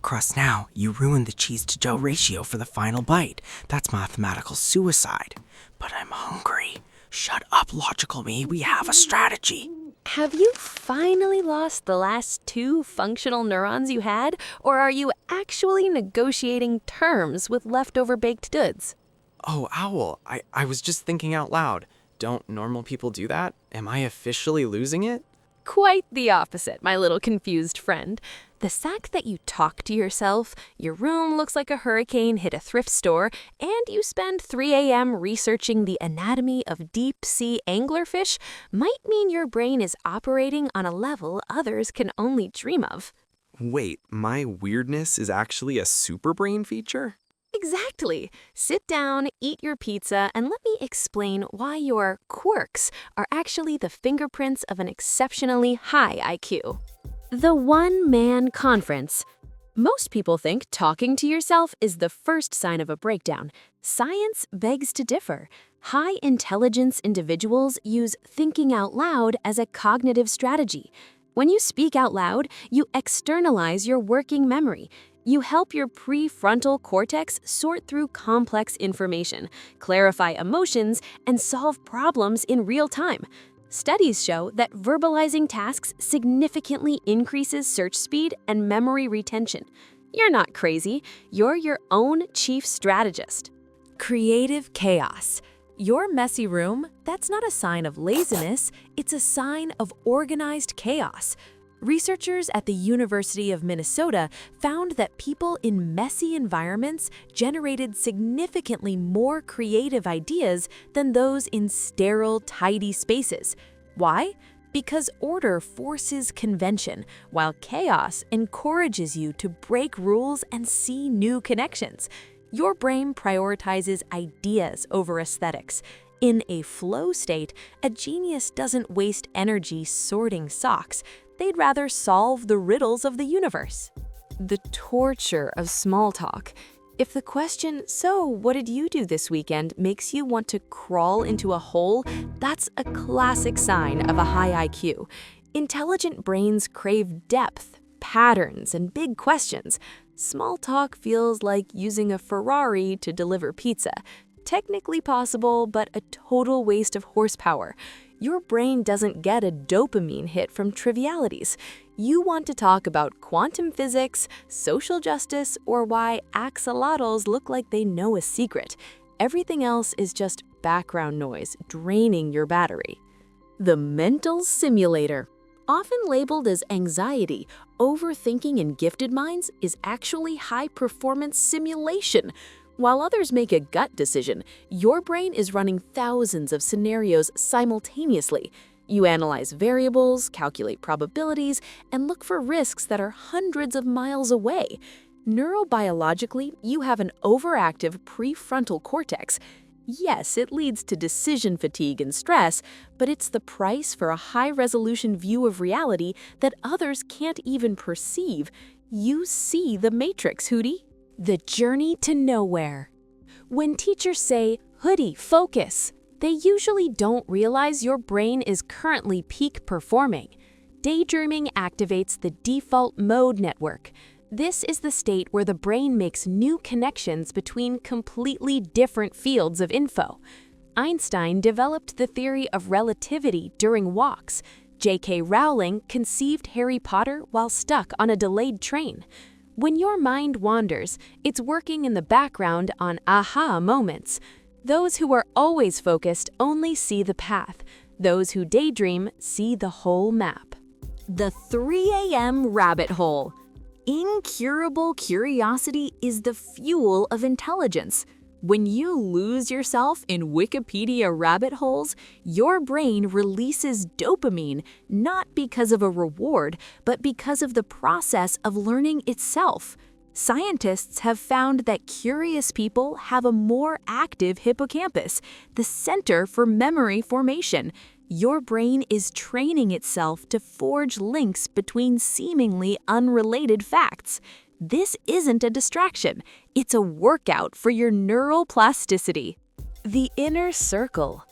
crust now, you ruin the cheese-to-dough ratio for the final bite. That's mathematical suicide. But I'm hungry. Shut up, logical me. We have a strategy. Have you finally lost the last 2 functional neurons you had, or are you actually negotiating terms with leftover baked goods? Oh, Owl, I was just thinking out loud. Don't normal people do that? Am I officially losing it? Quite the opposite, my little confused friend. The fact that you talk to yourself, your room looks like a hurricane hit a thrift store, and you spend 3 a.m. researching the anatomy of deep-sea anglerfish might mean your brain is operating on a level others can only dream of. Wait, my weirdness is actually a super brain feature? Exactly. Sit down, eat your pizza, and let me explain why your quirks are actually the fingerprints of an exceptionally high IQ. The one-man conference. Most people think talking to yourself is the first sign of a breakdown. Science begs to differ. High-intelligence individuals use thinking out loud as a cognitive strategy. When you speak out loud, you externalize your working memory. You help your prefrontal cortex sort through complex information, clarify emotions, and solve problems in real time. Studies show that verbalizing tasks significantly increases search speed and memory retention. You're not crazy. You're your own chief strategist. Creative chaos. Your messy room, that's not a sign of laziness, it's a sign of organized chaos. Researchers at the University of Minnesota found that people in messy environments generated significantly more creative ideas than those in sterile, tidy spaces. Why? Because order forces convention, while chaos encourages you to break rules and see new connections. Your brain prioritizes ideas over aesthetics. In a flow state, a genius doesn't waste energy sorting socks. They'd rather solve the riddles of the universe. The torture of small talk. If the question, "So, what did you do this weekend?" makes you want to crawl into a hole, that's a classic sign of a high IQ. Intelligent brains crave depth, patterns, and big questions. Small talk feels like using a Ferrari to deliver pizza. Technically possible, but a total waste of horsepower. Your brain doesn't get a dopamine hit from trivialities. You want to talk about quantum physics, social justice, or why axolotls look like they know a secret. Everything else is just background noise, draining your battery. The mental simulator. Often labeled as anxiety, overthinking in gifted minds is actually high-performance simulation. While others make a gut decision, your brain is running thousands of scenarios simultaneously. You analyze variables, calculate probabilities, and look for risks that are hundreds of miles away. Neurobiologically, you have an overactive prefrontal cortex. Yes, it leads to decision fatigue and stress, but it's the price for a high-resolution view of reality that others can't even perceive. You see the matrix, Hootie. The journey to nowhere. When teachers say, "Hoodie, focus," they usually don't realize your brain is currently peak performing. Daydreaming activates the default mode network. This is the state where the brain makes new connections between completely different fields of info. Einstein developed the theory of relativity during walks. J.K. Rowling conceived Harry Potter while stuck on a delayed train. When your mind wanders, it's working in the background on aha moments. Those who are always focused only see the path. Those who daydream see the whole map. The 3 a.m. rabbit hole. Incurable curiosity is the fuel of intelligence. When you lose yourself in Wikipedia rabbit holes, your brain releases dopamine, not because of a reward, but because of the process of learning itself. Scientists have found that curious people have a more active hippocampus, the center for memory formation. Your brain is training itself to forge links between seemingly unrelated facts. This isn't a distraction, it's a workout for your neuroplasticity. The inner circle.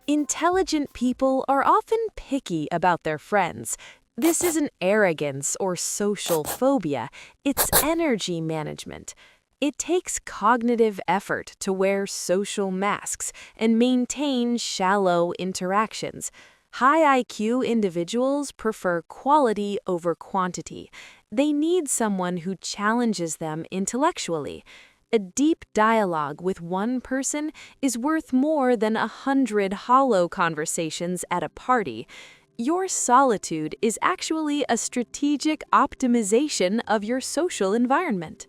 Intelligent people are often picky about their friends. This isn't arrogance or social phobia, it's energy management. It takes cognitive effort to wear social masks and maintain shallow interactions. High IQ individuals prefer quality over quantity. They need someone who challenges them intellectually. A deep dialogue with one person is worth more than 100 hollow conversations at a party. Your solitude is actually a strategic optimization of your social environment.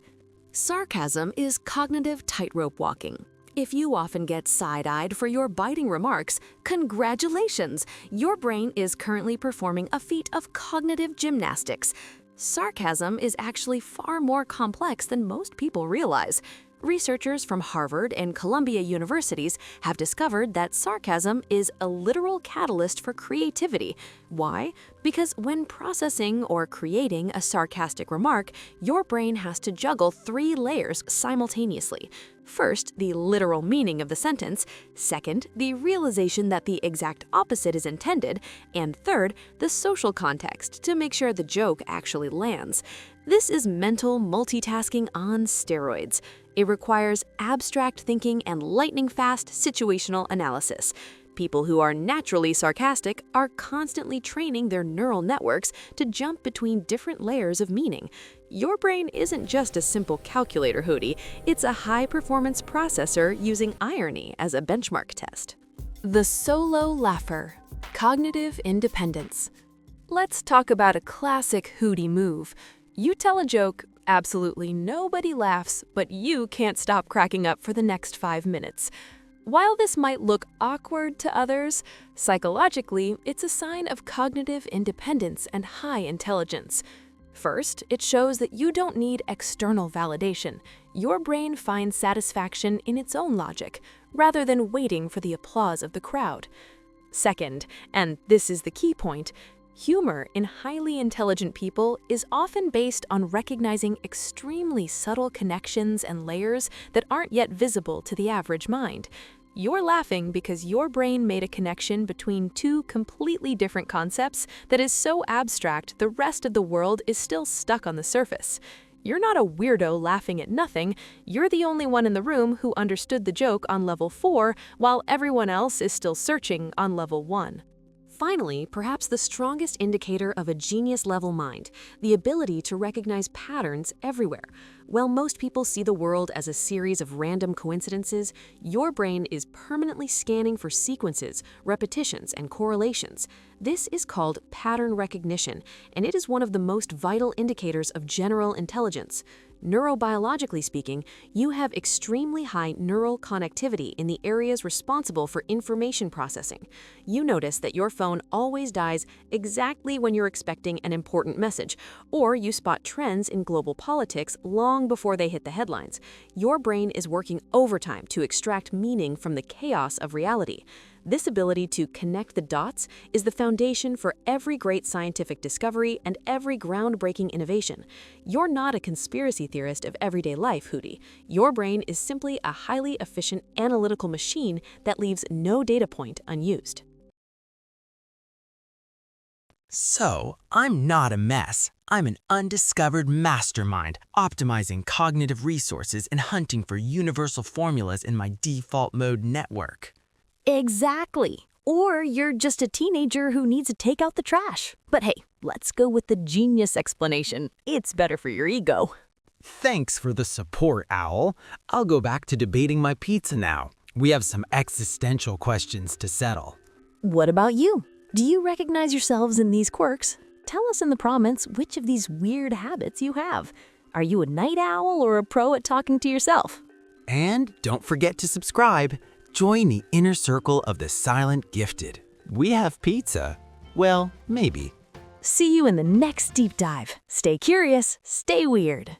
Sarcasm is cognitive tightrope walking. If you often get side-eyed for your biting remarks, congratulations! Your brain is currently performing a feat of cognitive gymnastics. Sarcasm is actually far more complex than most people realize. Researchers from Harvard and Columbia universities have discovered that sarcasm is a literal catalyst for creativity. Why? Because when processing or creating a sarcastic remark, your brain has to juggle 3 layers simultaneously. First, the literal meaning of the sentence. Second, the realization that the exact opposite is intended. And third, the social context to make sure the joke actually lands. This is mental multitasking on steroids. It requires abstract thinking and lightning-fast situational analysis. People who are naturally sarcastic are constantly training their neural networks to jump between different layers of meaning. Your brain isn't just a simple calculator, Hootie. It's a high-performance processor using irony as a benchmark test. The solo laugher. Cognitive independence. Let's talk about a classic Hootie move. You tell a joke, absolutely nobody laughs, but you can't stop cracking up for the next 5 minutes. While this might look awkward to others, psychologically, it's a sign of cognitive independence and high intelligence. First, it shows that you don't need external validation. Your brain finds satisfaction in its own logic, rather than waiting for the applause of the crowd. Second, and this is the key point, humor in highly intelligent people is often based on recognizing extremely subtle connections and layers that aren't yet visible to the average mind. You're laughing because your brain made a connection between 2 completely different concepts that is so abstract the rest of the world is still stuck on the surface. You're not a weirdo laughing at nothing. You're the only one in the room who understood the joke on level 4, while everyone else is still searching on level 1. Finally, perhaps the strongest indicator of a genius-level mind, the ability to recognize patterns everywhere. While most people see the world as a series of random coincidences, your brain is permanently scanning for sequences, repetitions, and correlations. This is called pattern recognition, and it is one of the most vital indicators of general intelligence. Neurobiologically speaking, you have extremely high neural connectivity in the areas responsible for information processing. You notice that your phone always dies exactly when you're expecting an important message, or you spot trends in global politics long before they hit the headlines. Your brain is working overtime to extract meaning from the chaos of reality. This ability to connect the dots is the foundation for every great scientific discovery and every groundbreaking innovation. You're not a conspiracy theorist of everyday life, Hootie. Your brain is simply a highly efficient analytical machine that leaves no data point unused. So, I'm not a mess. I'm an undiscovered mastermind, optimizing cognitive resources and hunting for universal formulas in my default mode network. Exactly. Or you're just a teenager who needs to take out the trash. But hey, let's go with the genius explanation. It's better for your ego. Thanks for the support, Owl. I'll go back to debating my pizza now. We have some existential questions to settle. What about you? Do you recognize yourselves in these quirks? Tell us in the comments which of these weird habits you have. Are you a night owl or a pro at talking to yourself? And don't forget to subscribe. Join the inner circle of the silent gifted. We have pizza. Well, maybe. See you in the next deep dive. Stay curious, stay weird.